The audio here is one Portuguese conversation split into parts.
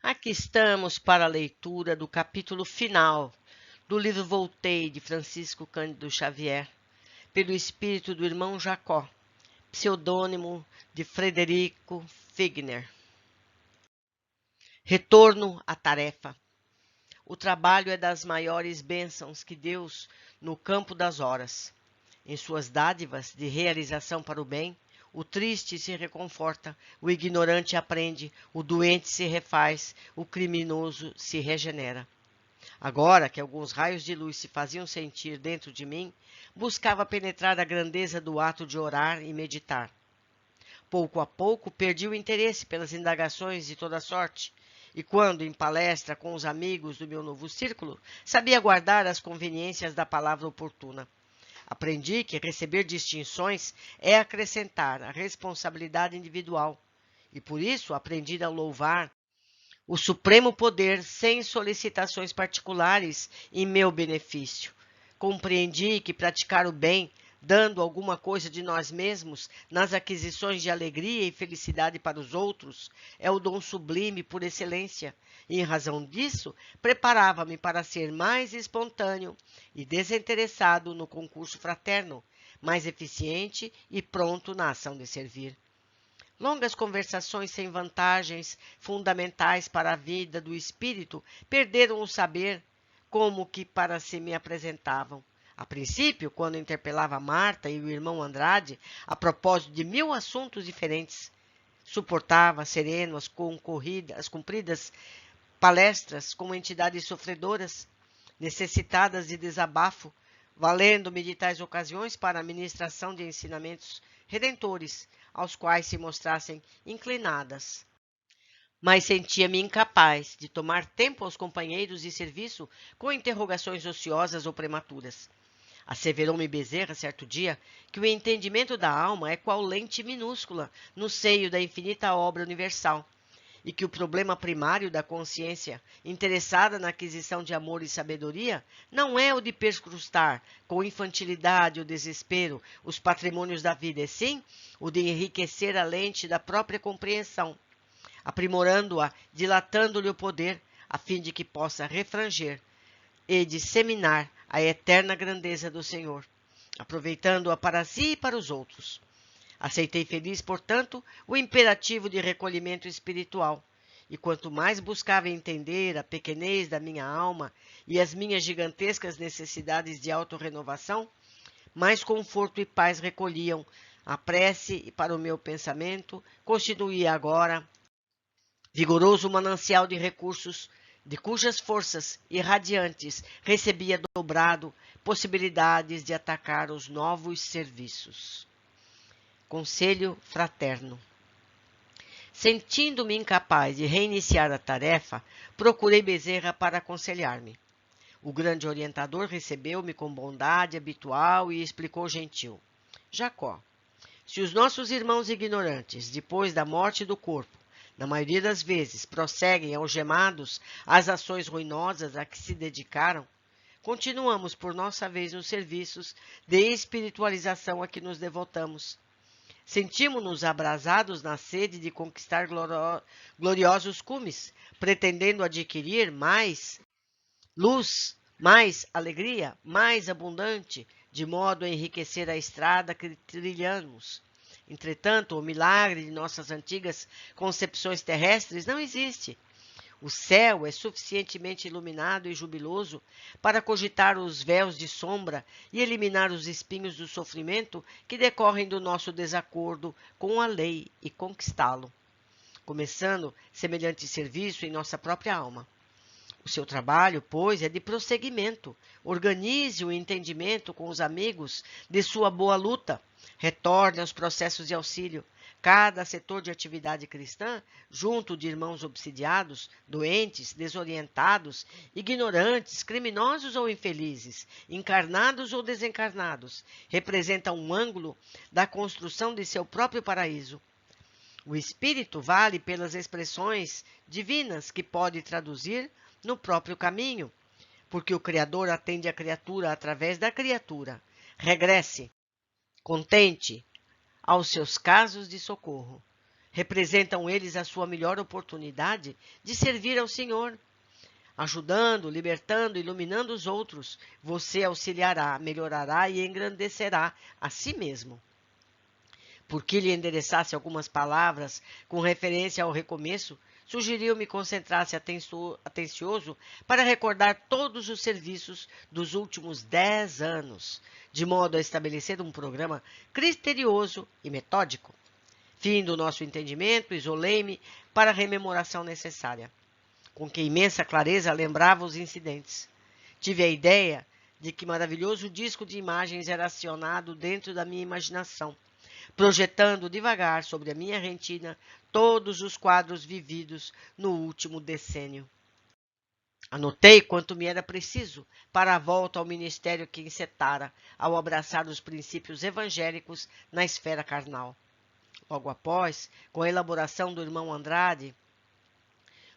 Aqui estamos para a leitura do capítulo final do livro Voltei, de Francisco Cândido Xavier, pelo espírito do irmão Jacó, pseudônimo de Frederico Figner. Retorno à tarefa. O trabalho é das maiores bênçãos que Deus no campo das horas. Em suas dádivas de realização para o bem, o triste se reconforta, o ignorante aprende, o doente se refaz, o criminoso se regenera. Agora que alguns raios de luz se faziam sentir dentro de mim, buscava penetrar a grandeza do ato de orar e meditar. Pouco a pouco perdi o interesse pelas indagações de toda sorte, e quando, em palestra com os amigos do meu novo círculo, sabia guardar as conveniências da palavra oportuna. Aprendi que receber distinções é acrescentar a responsabilidade individual, e por isso aprendi a louvar o supremo poder sem solicitações particulares em meu benefício. Compreendi que praticar o bem, dando alguma coisa de nós mesmos nas aquisições de alegria e felicidade para os outros, é o dom sublime por excelência, e em razão disso, preparava-me para ser mais espontâneo e desinteressado no concurso fraterno, mais eficiente e pronto na ação de servir. Longas conversações sem vantagens fundamentais para a vida do espírito perderam o saber como que para se me apresentavam. A princípio, quando interpelava Marta e o irmão Andrade a propósito de 1000 assuntos diferentes, suportava sereno as cumpridas palestras como entidades sofredoras, necessitadas de desabafo, valendo-me de tais ocasiões para a ministração de ensinamentos redentores, aos quais se mostrassem inclinadas. Mas sentia-me incapaz de tomar tempo aos companheiros de serviço com interrogações ociosas ou prematuras. Asseverou-me Bezerra, certo dia, que o entendimento da alma é qual lente minúscula no seio da infinita obra universal, e que o problema primário da consciência, interessada na aquisição de amor e sabedoria, não é o de perscrutar, com infantilidade ou desespero, os patrimônios da vida, e sim o de enriquecer a lente da própria compreensão, aprimorando-a, dilatando-lhe o poder, a fim de que possa refranger e disseminar a eterna grandeza do Senhor, aproveitando-a para si e para os outros. Aceitei feliz, portanto, o imperativo de recolhimento espiritual, e quanto mais buscava entender a pequenez da minha alma e as minhas gigantescas necessidades de autorrenovação, mais conforto e paz recolhiam. A prece para o meu pensamento constituía agora vigoroso manancial de recursos, de cujas forças irradiantes recebia dobrado possibilidades de atacar os novos serviços. Conselho fraterno. Sentindo-me incapaz de reiniciar a tarefa, procurei Bezerra para aconselhar-me. O grande orientador recebeu-me com bondade habitual e explicou gentil. Jacó, se os nossos irmãos ignorantes, depois da morte do corpo, na maioria das vezes, prosseguem algemados às ações ruinosas a que se dedicaram, continuamos por nossa vez nos serviços de espiritualização a que nos devotamos. Sentimos-nos abrasados na sede de conquistar gloriosos cumes, pretendendo adquirir mais luz, mais alegria, mais abundante, de modo a enriquecer a estrada que trilhamos. Entretanto, o milagre de nossas antigas concepções terrestres não existe. O céu é suficientemente iluminado e jubiloso para cogitar os véus de sombra e eliminar os espinhos do sofrimento que decorrem do nosso desacordo com a lei e conquistá-lo, começando semelhante serviço em nossa própria alma. O seu trabalho, pois, é de prosseguimento. Organize o entendimento com os amigos de sua boa luta. Retorne aos processos de auxílio. Cada setor de atividade cristã, junto de irmãos obsidiados, doentes, desorientados, ignorantes, criminosos ou infelizes, encarnados ou desencarnados, representa um ângulo da construção de seu próprio paraíso. O espírito vale pelas expressões divinas que pode traduzir no próprio caminho, porque o Criador atende a criatura através da criatura. Regresse, contente, aos seus casos de socorro. Representam eles a sua melhor oportunidade de servir ao Senhor. Ajudando, libertando, iluminando os outros, você auxiliará, melhorará e engrandecerá a si mesmo. Por que lhe endereçasse algumas palavras com referência ao recomeço, sugeriu-me concentrasse atencioso para recordar todos os serviços dos últimos 10 anos, de modo a estabelecer um programa criterioso e metódico. Fim do nosso entendimento, isolei-me para a rememoração necessária. Com que imensa clareza lembrava os incidentes. Tive a ideia de que maravilhoso disco de imagens era acionado dentro da minha imaginação, projetando devagar sobre a minha retina todos os quadros vividos no último decênio. Anotei quanto me era preciso para a volta ao ministério que encetara ao abraçar os princípios evangélicos na esfera carnal. Logo após, com a elaboração do irmão Andrade,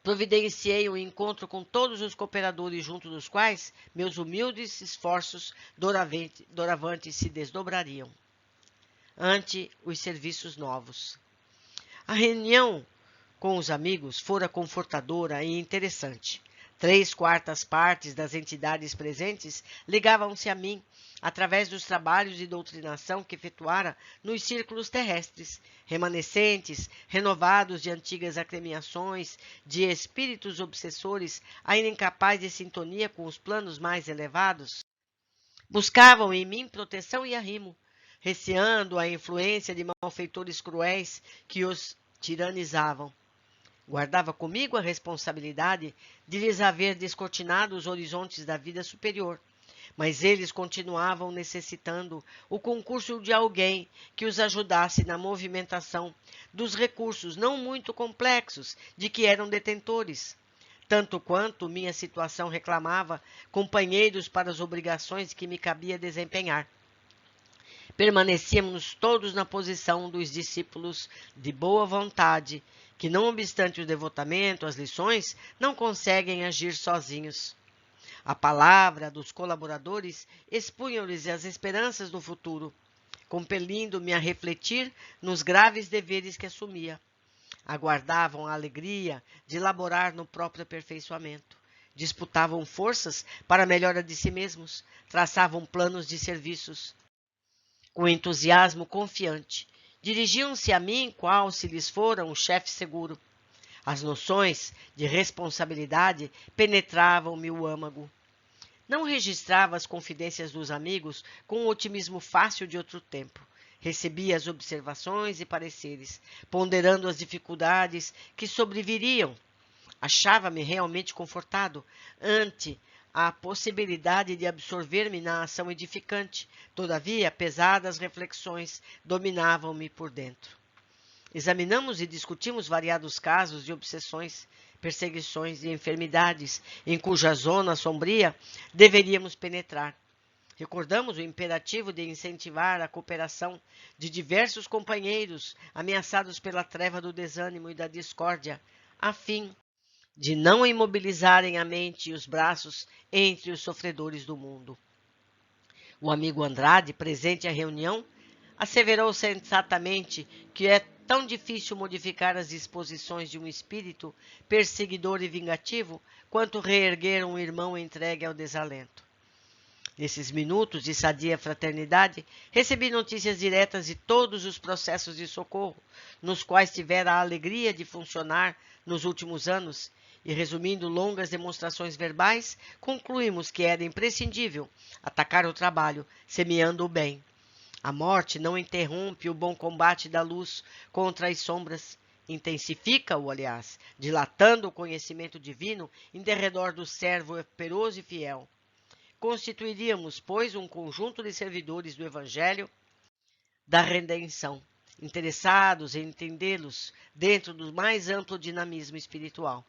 providenciei um encontro com todos os cooperadores junto dos quais meus humildes esforços doravante se desdobrariam ante os serviços novos. A reunião com os amigos fora confortadora e interessante. 3/4 partes das entidades presentes ligavam-se a mim através dos trabalhos de doutrinação que efetuara nos círculos terrestres, remanescentes, renovados de antigas agremiações, de espíritos obsessores ainda incapazes de sintonia com os planos mais elevados. Buscavam em mim proteção e arrimo, receando a influência de malfeitores cruéis que os tiranizavam. Guardava comigo a responsabilidade de lhes haver descortinado os horizontes da vida superior, mas eles continuavam necessitando o concurso de alguém que os ajudasse na movimentação dos recursos não muito complexos de que eram detentores, tanto quanto minha situação reclamava companheiros para as obrigações que me cabia desempenhar. Permanecíamos todos na posição dos discípulos de boa vontade, que, não obstante o devotamento às lições, não conseguem agir sozinhos. A palavra dos colaboradores expunham-lhes as esperanças do futuro, compelindo-me a refletir nos graves deveres que assumia. Aguardavam a alegria de laborar no próprio aperfeiçoamento. Disputavam forças para a melhora de si mesmos, traçavam planos de serviços. Com entusiasmo confiante, dirigiam-se a mim qual se lhes fora um chefe seguro. As noções de responsabilidade penetravam-me o âmago. Não registrava as confidências dos amigos com o otimismo fácil de outro tempo. Recebia as observações e pareceres, ponderando as dificuldades que sobreviriam. Achava-me realmente confortado ante a possibilidade de absorver-me na ação edificante. Todavia, pesadas reflexões dominavam-me por dentro. Examinamos e discutimos variados casos de obsessões, perseguições e enfermidades em cuja zona sombria deveríamos penetrar. Recordamos o imperativo de incentivar a cooperação de diversos companheiros ameaçados pela treva do desânimo e da discórdia, a fim de não imobilizarem a mente e os braços entre os sofredores do mundo. O amigo Andrade, presente à reunião, asseverou sensatamente que é tão difícil modificar as disposições de um espírito perseguidor e vingativo quanto reerguer um irmão entregue ao desalento. Nesses minutos de sadia fraternidade, recebi notícias diretas de todos os processos de socorro, nos quais tivera a alegria de funcionar nos últimos anos, e, resumindo longas demonstrações verbais, concluímos que era imprescindível atacar o trabalho, semeando o bem. A morte não interrompe o bom combate da luz contra as sombras, intensifica-o, aliás, dilatando o conhecimento divino em derredor do servo operoso e fiel. Constituiríamos, pois, um conjunto de servidores do Evangelho da redenção, interessados em entendê-los dentro do mais amplo dinamismo espiritual.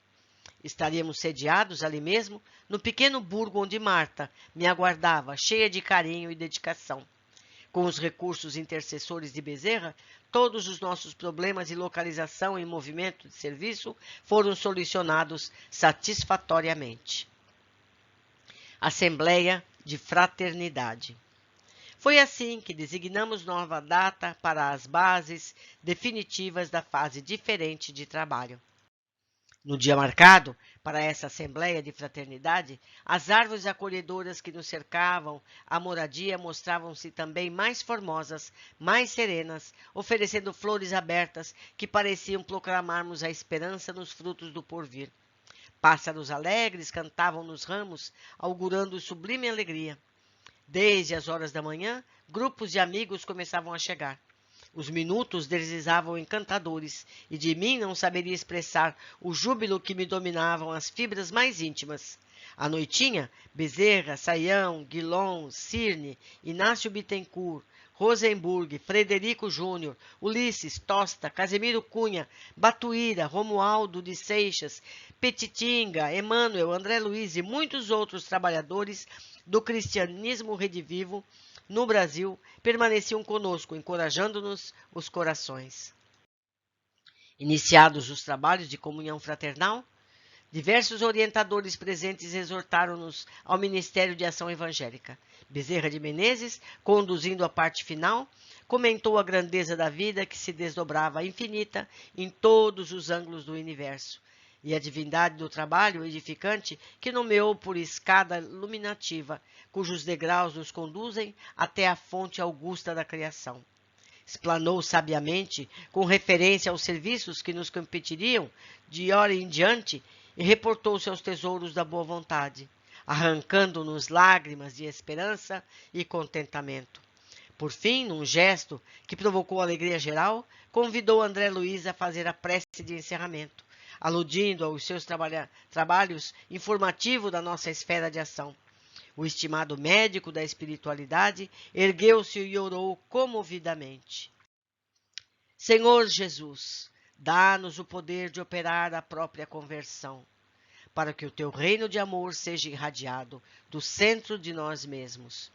Estaríamos sediados ali mesmo, no pequeno burgo onde Marta me aguardava, cheia de carinho e dedicação. Com os recursos intercessores de Bezerra, todos os nossos problemas de localização e movimento de serviço foram solucionados satisfatoriamente. Assembleia de Fraternidade. Foi assim que designamos nova data para as bases definitivas da fase diferente de trabalho. No dia marcado para essa assembleia de fraternidade, as árvores acolhedoras que nos cercavam a moradia mostravam-se também mais formosas, mais serenas, oferecendo flores abertas que pareciam proclamarmos a esperança nos frutos do porvir. Pássaros alegres cantavam nos ramos, augurando sublime alegria. Desde as horas da manhã, grupos de amigos começavam a chegar. Os minutos deslizavam encantadores, e de mim não saberia expressar o júbilo que me dominavam as fibras mais íntimas. À noitinha, Bezerra, Saião, Guilom, Cirne, Inácio Bittencourt, Rosenburg, Frederico Júnior, Ulisses, Tosta, Casemiro Cunha, Batuíra, Romualdo de Seixas, Petitinga, Emmanuel, André Luiz e muitos outros trabalhadores do cristianismo redivivo no Brasil permaneciam conosco, encorajando-nos os corações. Iniciados os trabalhos de comunhão fraternal, diversos orientadores presentes exortaram-nos ao Ministério de Ação Evangélica. Bezerra de Menezes, conduzindo a parte final, comentou a grandeza da vida que se desdobrava infinita em todos os ângulos do universo, e a divindade do trabalho edificante que nomeou por escada iluminativa, cujos degraus nos conduzem até a fonte augusta da criação. Explanou sabiamente, com referência aos serviços que nos competiriam de hora em diante, e reportou-se aos tesouros da boa vontade, arrancando-nos lágrimas de esperança e contentamento. Por fim, num gesto que provocou alegria geral, convidou André Luiz a fazer a prece de encerramento, aludindo aos seus trabalhos informativos da nossa esfera de ação. O estimado médico da espiritualidade ergueu-se e orou comovidamente. Senhor Jesus, dá-nos o poder de operar a própria conversão, para que o teu reino de amor seja irradiado do centro de nós mesmos.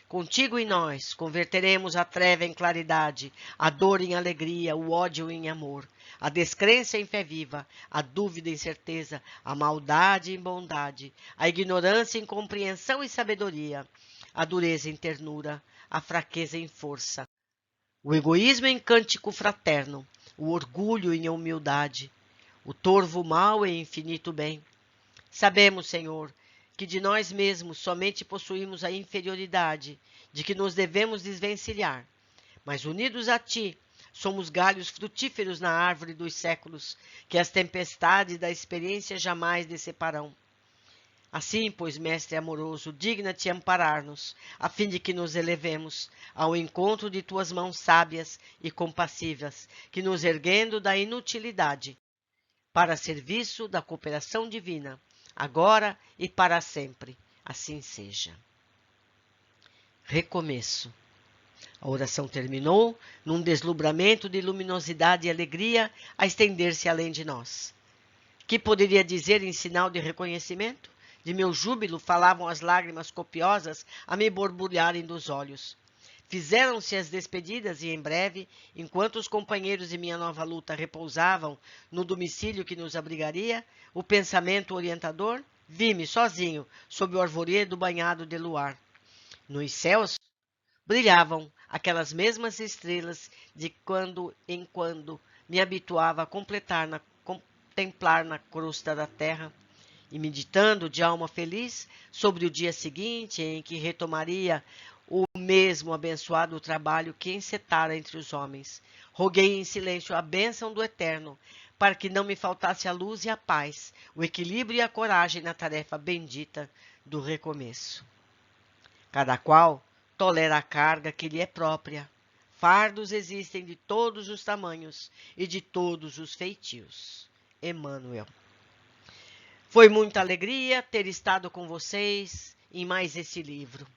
Contigo e nós converteremos a treva em claridade, a dor em alegria, o ódio em amor, a descrença em fé viva, a dúvida em certeza, a maldade em bondade, a ignorância em compreensão e sabedoria, a dureza em ternura, a fraqueza em força, o egoísmo em cântico fraterno, o orgulho em humildade, o torvo mal em infinito bem. Sabemos, Senhor, que de nós mesmos somente possuímos a inferioridade, de que nos devemos desvencilhar, mas unidos a Ti, somos galhos frutíferos na árvore dos séculos, que as tempestades da experiência jamais deceparão. Assim, pois, Mestre amoroso, digna-te amparar-nos, a fim de que nos elevemos ao encontro de tuas mãos sábias e compassivas, que nos erguendo da inutilidade, para serviço da cooperação divina, agora e para sempre, assim seja. Recomeço. A oração terminou num deslumbramento de luminosidade e alegria a estender-se além de nós. Que poderia dizer em sinal de reconhecimento? De meu júbilo falavam as lágrimas copiosas a me borbulharem dos olhos. Fizeram-se as despedidas e, em breve, enquanto os companheiros de minha nova luta repousavam no domicílio que nos abrigaria, o pensamento orientador, vi-me sozinho sob o arvoredo banhado de luar. Nos céus brilhavam aquelas mesmas estrelas de quando em quando me habituava a contemplar na crosta da terra, e meditando de alma feliz sobre o dia seguinte em que retomaria o mesmo abençoado trabalho que encetara entre os homens, roguei em silêncio a bênção do Eterno, para que não me faltasse a luz e a paz, o equilíbrio e a coragem na tarefa bendita do recomeço. Cada qual tolera a carga que lhe é própria. Fardos existem de todos os tamanhos e de todos os feitios. Emmanuel. Foi muita alegria ter estado com vocês em mais esse livro.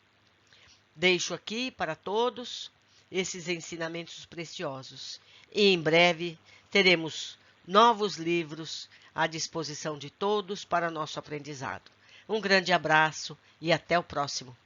Deixo aqui para todos esses ensinamentos preciosos. E em breve teremos novos livros à disposição de todos para nosso aprendizado. Um grande abraço e até o próximo.